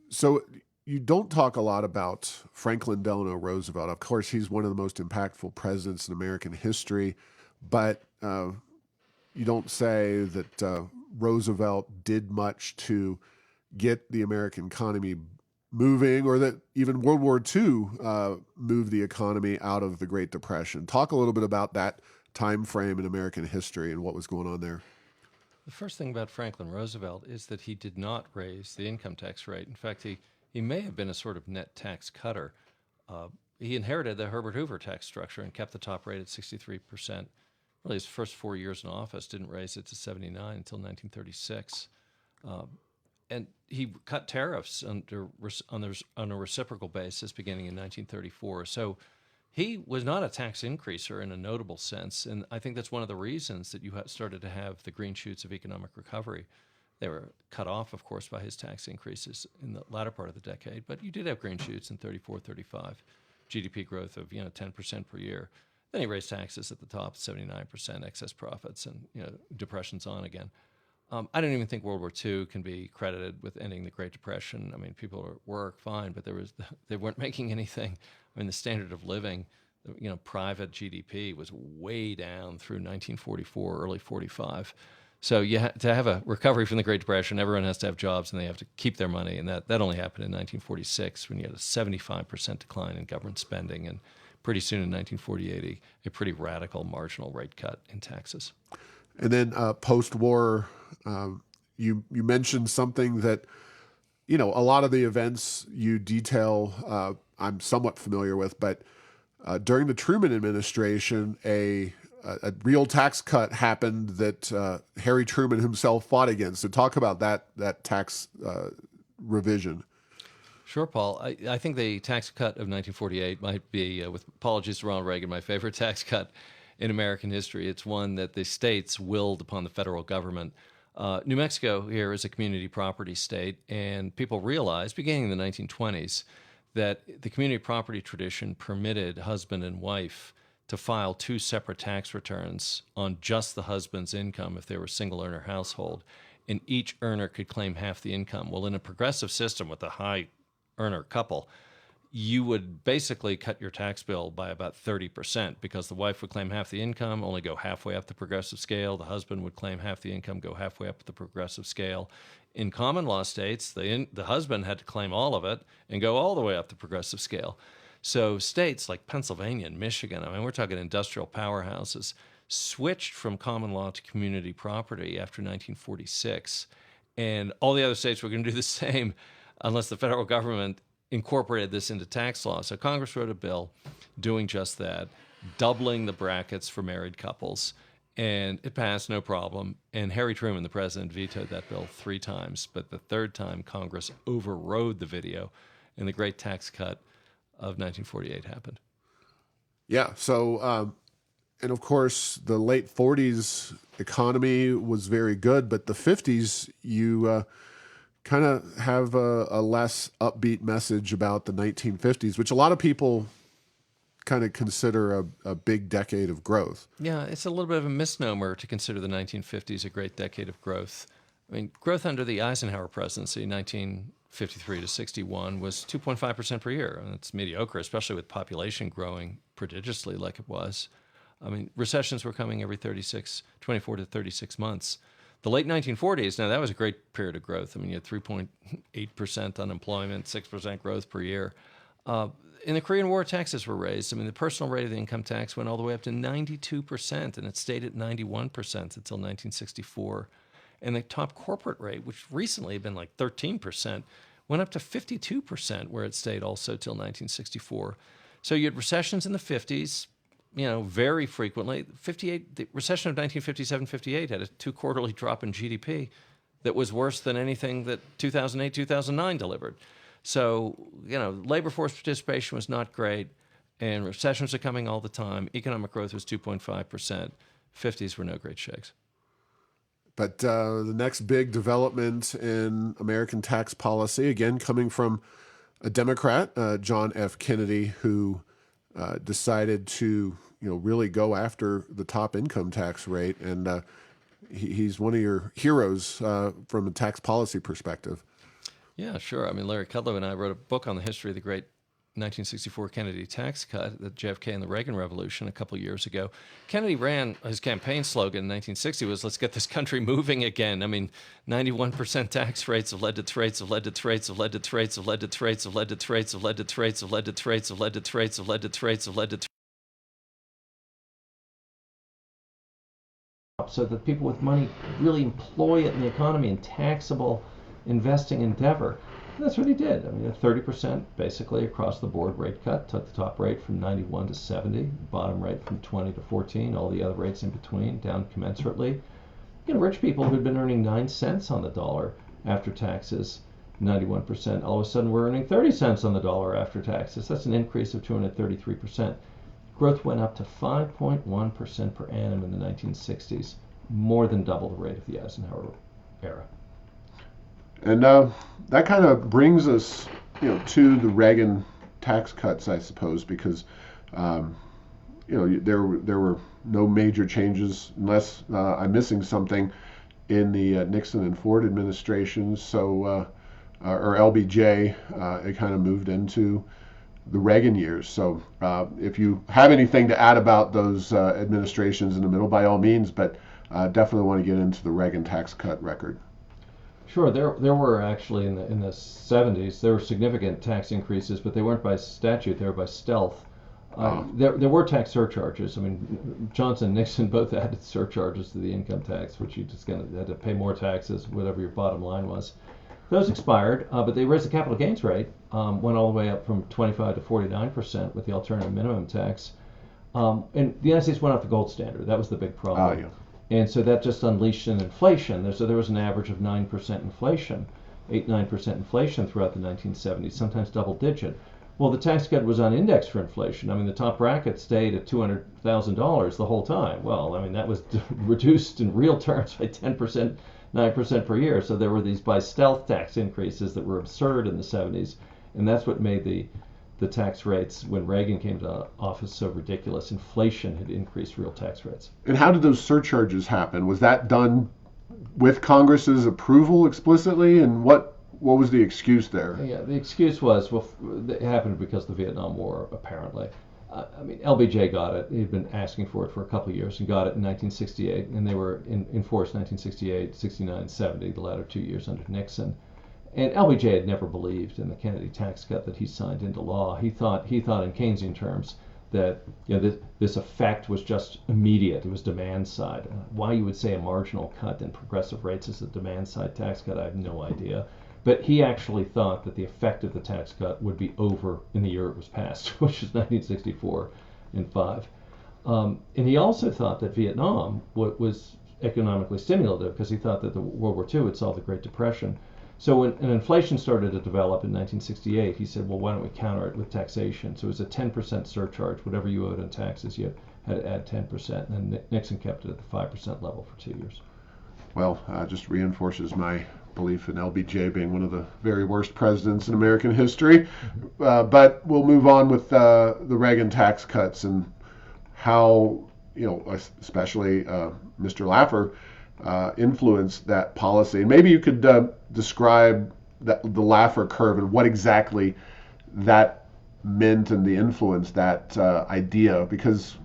So you don't talk a lot about Franklin Delano Roosevelt. Of course, he's one of the most impactful presidents in American history, but you don't say that Roosevelt did much to get the American economy moving, or that even World War II moved the economy out of the Great Depression. Talk a little bit about that time frame in American history and what was going on there. The first thing about Franklin Roosevelt is that he did not raise the income tax rate. In fact, he may have been a sort of net tax cutter. He inherited the Herbert Hoover tax structure and kept the top rate at 63%. Really, his first 4 years in office didn't raise it to 79 until 1936. And he cut tariffs on a reciprocal basis beginning in 1934. So he was not a tax increaser in a notable sense, and I think that's one of the reasons that you started to have the green shoots of economic recovery. They were cut off, of course, by his tax increases in the latter part of the decade, but you did have green shoots in 34, 35, GDP growth of 10% per year. Then he raised taxes at the top, 79%, excess profits, and depression's on again. I don't even think World War II can be credited with ending the Great Depression. I mean, people were at work, fine, but they weren't making anything. I mean, the standard of living, private GDP was way down through 1944, early 45. So to have a recovery from the Great Depression, everyone has to have jobs and they have to keep their money. And that only happened in 1946 when you had a 75% decline in government spending, and pretty soon in 1948, a pretty radical marginal rate cut in taxes. And then post-war, you mentioned something that, a lot of the events you detail, I'm somewhat familiar with, but during the Truman administration, a real tax cut happened that Harry Truman himself fought against. So talk about that tax revision. Sure, Paul. I think the tax cut of 1948 might be, with apologies to Ronald Reagan, my favorite tax cut in American history. It's one that the states willed upon the federal government. New Mexico here is a community property state, and people realized, beginning in the 1920s, that the community property tradition permitted husband and wife to file two separate tax returns on just the husband's income if they were a single earner household, and each earner could claim half the income. Well, in a progressive system with a high earner couple, you would basically cut your tax bill by about 30% because the wife would claim half the income, only go halfway up the progressive scale. The husband would claim half the income, go halfway up the progressive scale. In common law states, the husband had to claim all of it and go all the way up the progressive scale. So states like Pennsylvania and Michigan, I mean, we're talking industrial powerhouses, switched from common law to community property after 1946. And all the other states were going to do the same unless the federal government incorporated this into tax law. So Congress wrote a bill doing just that, doubling the brackets for married couples, and it passed no problem. And Harry Truman, the president, vetoed that bill 3 times, but the third time Congress overrode the veto, and the great tax cut of 1948 happened. Yeah, so, and of course, the late 40s economy was very good, but the 50s, you kind of have a less upbeat message about the 1950s, which a lot of people kind of consider a big decade of growth. Yeah, it's a little bit of a misnomer to consider the 1950s a great decade of growth. I mean, growth under the Eisenhower presidency, 1953 to 61, was 2.5% per year. And it's mediocre, especially with population growing prodigiously like it was. I mean, recessions were coming every 24 to 36 months. The late 1940s, now that was a great period of growth. I mean, you had 3.8% unemployment, 6% growth per year. In the Korean War, taxes were raised. I mean, the personal rate of the income tax went all the way up to 92%, and it stayed at 91% until 1964. And the top corporate rate, which recently had been like 13%, went up to 52%, where it stayed also till 1964. So you had recessions in the 50s, very frequently. The recession of 1957-58 had a 2-quarterly drop in GDP that was worse than anything that 2008, 2009 delivered. So, labor force participation was not great, and recessions are coming all the time. Economic growth was 2.5%. 50s were no great shakes. But the next big development in American tax policy, again, coming from a Democrat, John F. Kennedy, who decided to, really go after the top income tax rate, and he's one of your heroes from a tax policy perspective. Yeah, sure. I mean, Larry Kudlow and I wrote a book on the history of the great 1964 Kennedy tax cut, the JFK and the Reagan Revolution, a couple of years ago. Kennedy ran his campaign slogan in 1960 was "Let's get this country moving again." I mean, 91% tax rates have led to traits, have led to traits, have led to traits, have led to traits, have led to traits, have led to traits, have led to traits, have led to traits, have led to traits, have led to. So that people with money really employ it in the economy in taxable investing endeavor. And that's what he did. I mean, a 30% basically across the board rate cut, took the top rate from 91 to 70, bottom rate from 20 to 14, all the other rates in between down commensurately. You know, rich people who'd been earning 9 cents on the dollar after taxes, 91%, all of a sudden were earning 30 cents on the dollar after taxes. That's an increase of 233%. Growth went up to 5.1% per annum in the 1960s, more than double the rate of the Eisenhower era. And that kind of brings us, to the Reagan tax cuts, I suppose, because there were no major changes, unless I'm missing something, in the Nixon and Ford administrations. So, or LBJ, it kind of moved into the Reagan years. So if you have anything to add about those administrations in the middle, by all means, but definitely want to get into the Reagan tax cut record. Sure, there were actually in the 70s there were significant tax increases, but they weren't by statute; they were by stealth. There were tax surcharges. I mean, Johnson and Nixon both added surcharges to the income tax, which you just had to pay more taxes, whatever your bottom line was. Those expired, but they raised the capital gains rate, went all the way up from 25 to 49% with the alternative minimum tax. And the United States went off the gold standard. That was the big problem. Yeah. And so that just unleashed an inflation. So there was an average of 9% inflation, 8-9% inflation throughout the 1970s, sometimes double digit. Well, the tax cut was on index for inflation. I mean, the top bracket stayed at $200,000 the whole time. Well, I mean, that was reduced in real terms by 10%. 9% per year. So there were these by stealth tax increases that were absurd in the 70s. And that's what made the tax rates when Reagan came to office so ridiculous. Inflation had increased real tax rates. And how did those surcharges happen? Was that done with Congress's approval explicitly? And what was the excuse there? Yeah, the excuse was, well, it happened because of the Vietnam War, apparently. I mean, LBJ got it. He'd been asking for it for a couple of years and got it in 1968, and they were in force 1968, 69, 70, the latter 2 years under Nixon. And LBJ had never believed in the Kennedy tax cut that he signed into law. He thought in Keynesian terms that this effect was just immediate. It was demand side. Why you would say a marginal cut in progressive rates is a demand side tax cut, I have no idea. But he actually thought that the effect of the tax cut would be over in the year it was passed, which is 1964 and 5. And he also thought that Vietnam was economically stimulative because he thought that the World War II would solve the Great Depression. So when inflation started to develop in 1968, he said, well, why don't we counter it with taxation? So it was a 10% surcharge. Whatever you owed on taxes, you had to add 10%. And then Nixon kept it at the 5% level for 2 years. Well, just reinforces my belief in LBJ being one of the very worst presidents in American history. But we'll move on with the Reagan tax cuts and how, especially Mr. Laffer influenced that policy. And maybe you could describe the Laffer curve and what exactly that meant and the influence, that idea, because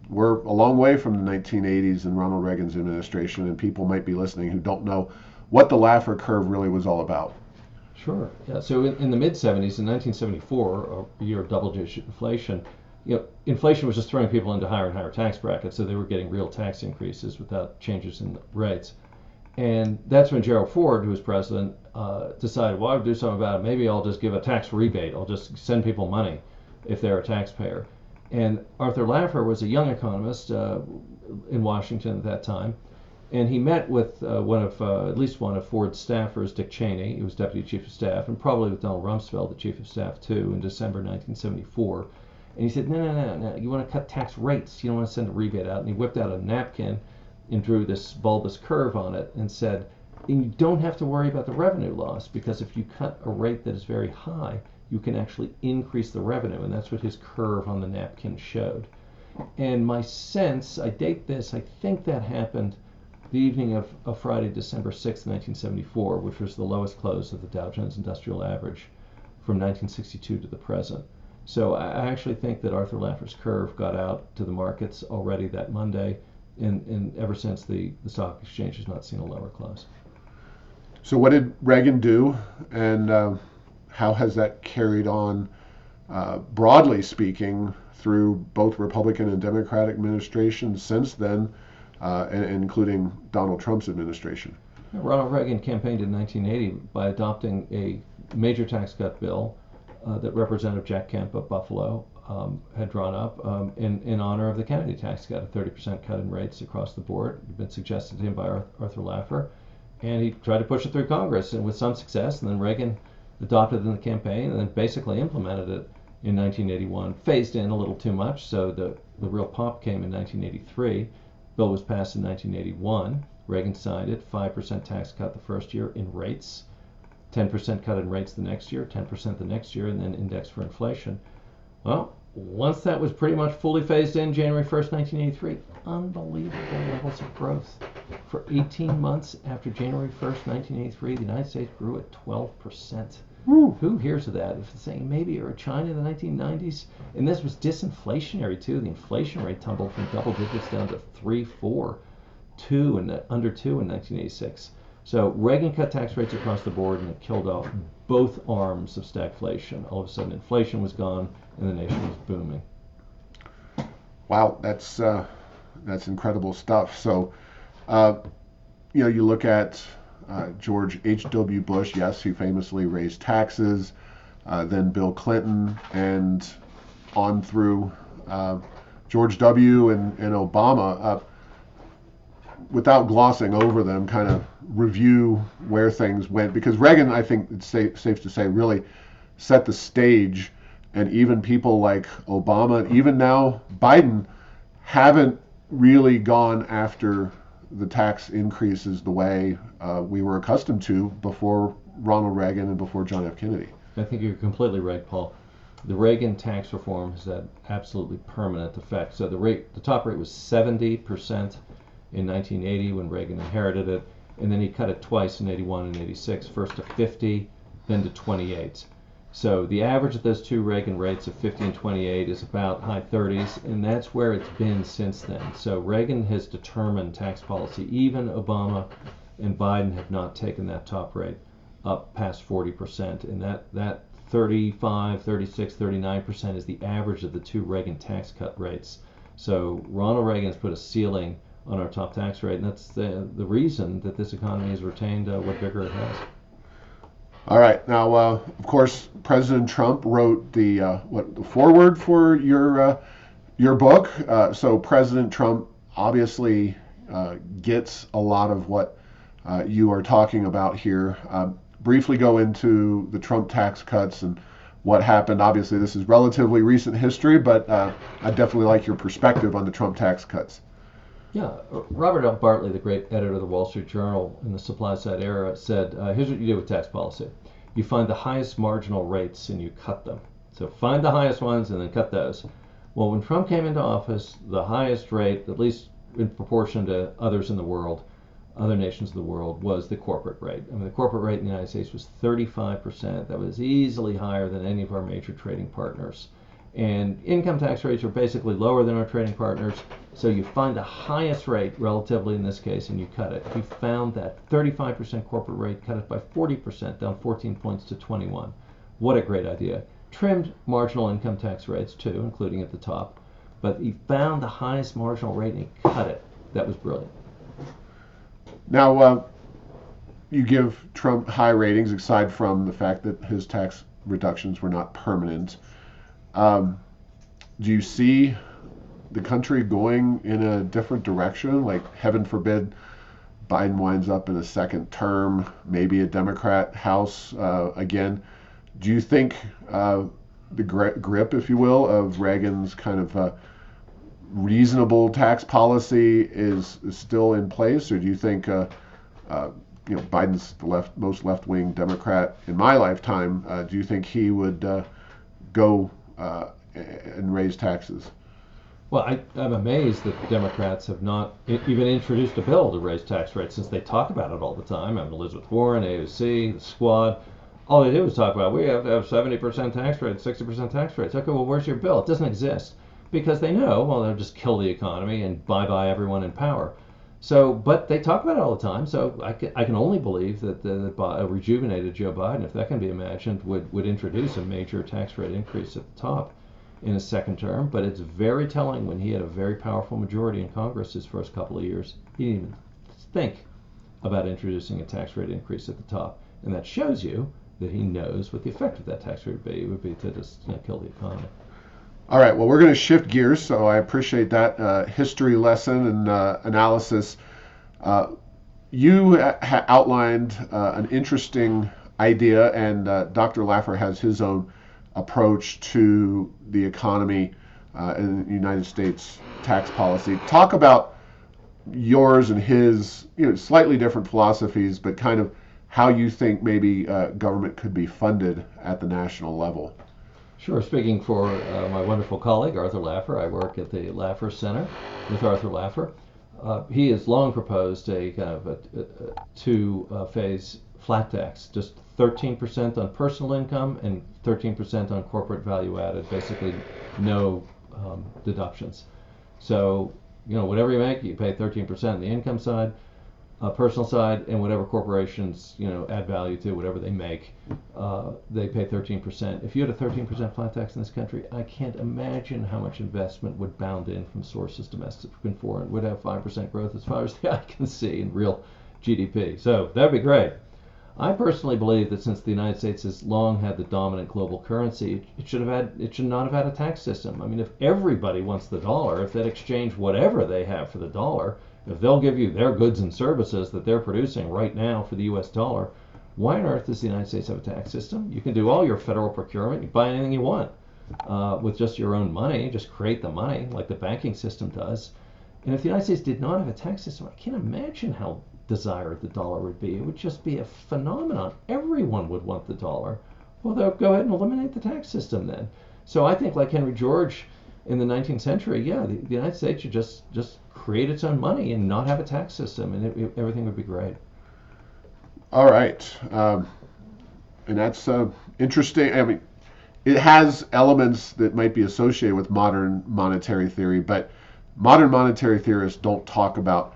we're a long way from the 1980s and Ronald Reagan's administration, and people might be listening who don't know what the Laffer curve really was all about. Sure. Yeah. So in the mid-70s, in 1974, a year of double-digit inflation, inflation was just throwing people into higher and higher tax brackets, so they were getting real tax increases without changes in the rates. And that's when Gerald Ford, who was president, decided, well, I'll do something about it. Maybe I'll just give a tax rebate. I'll just send people money if they're a taxpayer. And Arthur Laffer was a young economist in Washington at that time, and he met with at least one of Ford's staffers, Dick Cheney, who was deputy chief of staff, and probably with Donald Rumsfeld, the chief of staff too, in December 1974. And he said, no, you want to cut tax rates. You don't want to send a rebate out. And he whipped out a napkin and drew this bulbous curve on it and said, and you don't have to worry about the revenue loss, because if you cut a rate that is very high, you can actually increase the revenue. And that's what his curve on the napkin showed. And my sense, I date this, I think that happened the evening of Friday, December 6th, 1974, which was the lowest close of the Dow Jones Industrial Average from 1962 to the present. So I actually think that Arthur Laffer's curve got out to the markets already that Monday, and ever since the stock exchange has not seen a lower close. So what did Reagan do, and how has that carried on, broadly speaking, through both Republican and Democratic administrations since then, and including Donald Trump's administration? Ronald Reagan campaigned in 1980 by adopting a major tax cut bill that Representative Jack Kemp of Buffalo had drawn up in honor of the Kennedy tax cut, a 30% cut in rates across the board. It had been suggested to him by Arthur Laffer, and he tried to push it through Congress, and with some success. And then Reagan adopted it in the campaign, and then basically implemented it in 1981. Phased in a little too much, so the real pop came in 1983. Bill was passed in 1981. Reagan signed it. 5% tax cut the first year in rates, 10% cut in rates the next year, 10% the next year, and then indexed for inflation. Well, once that was pretty much fully phased in, January 1st, 1983, unbelievable levels of growth. For 18 months after January 1st, 1983, the United States grew at 12%. Woo. Who hears of that? If it's saying maybe or China in the 1990s, and this was disinflationary too. The inflation rate tumbled from double digits down to 3, 4, 2, and under 2 in 1986. So Reagan cut tax rates across the board, and it killed off both arms of stagflation. All of a sudden, inflation was gone, and the nation was booming. Wow, that's incredible stuff. So, you look at George H.W. Bush. Yes, he famously raised taxes. Then Bill Clinton, and on through George W. and Obama. Without glossing over them, kind of review where things went, because Reagan, I think it's safe to say, really set the stage, and even people like Obama, even now Biden, haven't really gone after the tax increases the way we were accustomed to before Ronald Reagan and before John F. Kennedy. I think you're completely right, Paul. The Reagan tax reform has had absolutely permanent effect. So the top rate was 70% in 1980 when Reagan inherited it, and then he cut it twice in 81 and 86, first to 50, then to 28. So the average of those two Reagan rates of 50 and 28 is about high 30s, and that's where it's been since then. So Reagan has determined tax policy. Even Obama and Biden have not taken that top rate up past 40%, and that 35, 36, 39% is the average of the two Reagan tax cut rates. So Ronald Reagan has put a ceiling on our top tax rate, and that's the reason that this economy has retained what vigor it has. All right, now of course President Trump wrote the foreword for your book. So President Trump obviously gets a lot of what you are talking about here. Briefly go into the Trump tax cuts and what happened. Obviously, this is relatively recent history, but I definitely like your perspective on the Trump tax cuts. Yeah, Robert L. Bartley, the great editor of the Wall Street Journal in the supply side era, said, here's what you do with tax policy. You find the highest marginal rates and you cut them. So find the highest ones and then cut those. Well, when Trump came into office, the highest rate, at least in proportion to others in the world, other nations of the world, was the corporate rate. I mean, the corporate rate in the United States was 35%. That was easily higher than any of our major trading partners. And income tax rates are basically lower than our trading partners. So you find the highest rate relatively in this case and you cut it. He found that 35% corporate rate, cut it by 40%, down 14 points to 21. What a great idea. Trimmed marginal income tax rates too, including at the top. But he found the highest marginal rate and he cut it. That was brilliant. Now, you give Trump high ratings, aside from the fact that his tax reductions were not permanent. Do you see the country going in a different direction? Like, heaven forbid, Biden winds up in a second term, maybe a Democrat House again. Do you think the grip, if you will, of Reagan's kind of reasonable tax policy is still in place, or do you think Biden's the most left-wing Democrat in my lifetime? Do you think he would go and raise taxes? Well, I'm amazed that Democrats have not even introduced a bill to raise tax rates since they talk about it all the time. I mean, Elizabeth Warren, AOC, the Squad, all they do is talk about we have to have 70% tax rates, 60% tax rates. Okay, well, where's your bill? It doesn't exist because they know, well, they'll just kill the economy and bye everyone in power. So, but they talk about it all the time. So I can only believe that a rejuvenated Joe Biden, if that can be imagined, would introduce a major tax rate increase at the top in his second term. But it's very telling when he had a very powerful majority in Congress his first couple of years, he didn't even think about introducing a tax rate increase at the top. And that shows you that he knows what the effect of that tax rate would be to just kill the economy. All right, well, we're going to shift gears, so I appreciate that history lesson and analysis. Uh, you outlined an interesting idea, and Dr. Laffer has his own approach to the economy in the United States tax policy. Talk about yours and his, slightly different philosophies, but kind of how you think maybe government could be funded at the national level. Sure. Speaking for my wonderful colleague, Arthur Laffer, I work at the Laffer Center with Arthur Laffer. He has long proposed a kind of a two-phase flat tax, just 13% on personal income and 13% on corporate value added, basically no deductions. So, whatever you make, you pay 13% on the income side, personal side, and whatever corporations add value to whatever they make, they pay 13%. If you had a 13% flat tax in this country, I can't imagine how much investment would bound in from sources domestic and foreign. Would have 5% growth as far as the eye can see in real GDP. So that'd be great. I personally believe that since the United States has long had the dominant global currency, it should not have had a tax system. I mean, if everybody wants the dollar, if they'd exchange whatever they have for the dollar, if they'll give you their goods and services that they're producing right now for the US dollar, why on earth does the United States have a tax system? You can do all your federal procurement, you buy anything you want with just your own money, just create the money like the banking system does. And if the United States did not have a tax system, I can't imagine how desired the dollar would be. It would just be a phenomenon. Everyone would want the dollar. Well, they'll go ahead and eliminate the tax system then. So I think, like Henry George in the 19th century, yeah, the United States should just create its own money and not have a tax system, and everything would be great. All right. And that's interesting. I mean, it has elements that might be associated with modern monetary theory, but modern monetary theorists don't talk about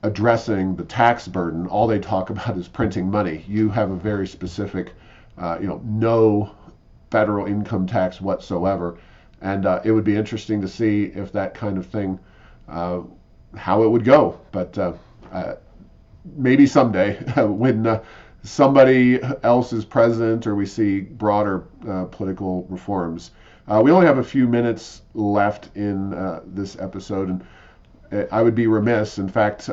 addressing the tax burden. All they talk about is printing money. You have a very specific, no federal income tax whatsoever. And it would be interesting to see if that kind of thing, how it would go. But maybe someday when somebody else is president or we see broader political reforms. We only have a few minutes left in this episode, and I would be remiss. In fact,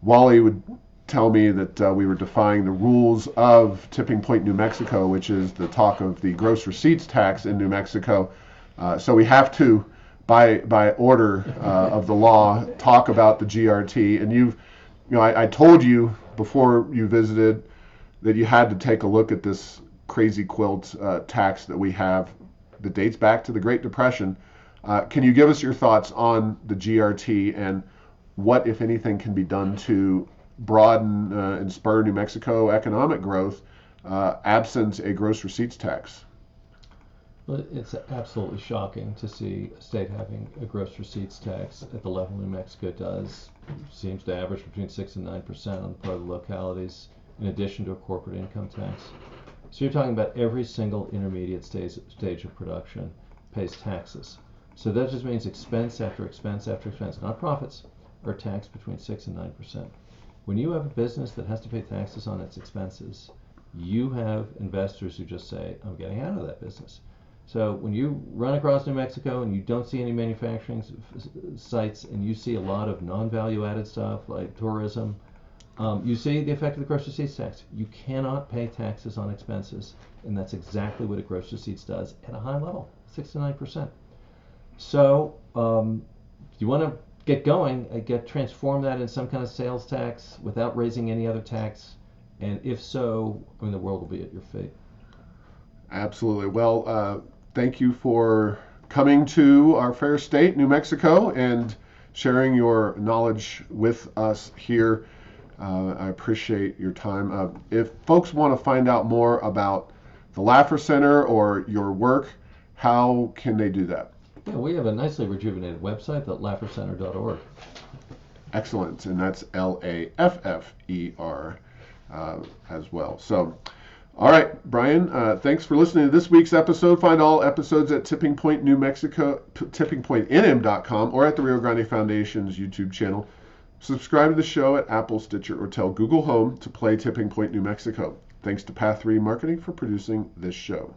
Wally would tell me that we were defying the rules of Tipping Point, New Mexico, which is the talk of the gross receipts tax in New Mexico. So we have to, by order of the law, talk about the GRT. And I told you before you visited that you had to take a look at this crazy quilt tax that we have that dates back to the Great Depression. Can you give us your thoughts on the GRT and what, if anything, can be done to broaden and spur New Mexico economic growth absent a gross receipts tax? Well, it's absolutely shocking to see a state having a gross receipts tax at the level New Mexico does. It seems to average between 6 and 9% on the part of the localities, in addition to a corporate income tax. So you're talking about every single intermediate stage of production pays taxes. So that just means expense after expense after expense, not profits, are taxed between 6 and 9%. When you have a business that has to pay taxes on its expenses, you have investors who just say, I'm getting out of that business. So when you run across New Mexico and you don't see any manufacturing sites and you see a lot of non-value added stuff like tourism, you see the effect of the gross receipts tax. You cannot pay taxes on expenses, and that's exactly what a gross receipts does at a high level, 6 to 9%. So if you want to get going, transform that in some kind of sales tax without raising any other tax, and if so, I mean, the world will be at your feet. Absolutely. Well, thank you for coming to our fair state, New Mexico, and sharing your knowledge with us here. I appreciate your time. If folks want to find out more about the Laffer Center or your work, how can they do that? Yeah, we have a nicely rejuvenated website, at laffercenter.org. Excellent, and that's Laffer as well. So, all right, Brian, thanks for listening to this week's episode. Find all episodes at Tipping Point New Mexico, tippingpointnm.com, or at the Rio Grande Foundation's YouTube channel. Subscribe to the show at Apple, Stitcher, or tell Google Home to play Tipping Point New Mexico. Thanks to Path 3 Marketing for producing this show.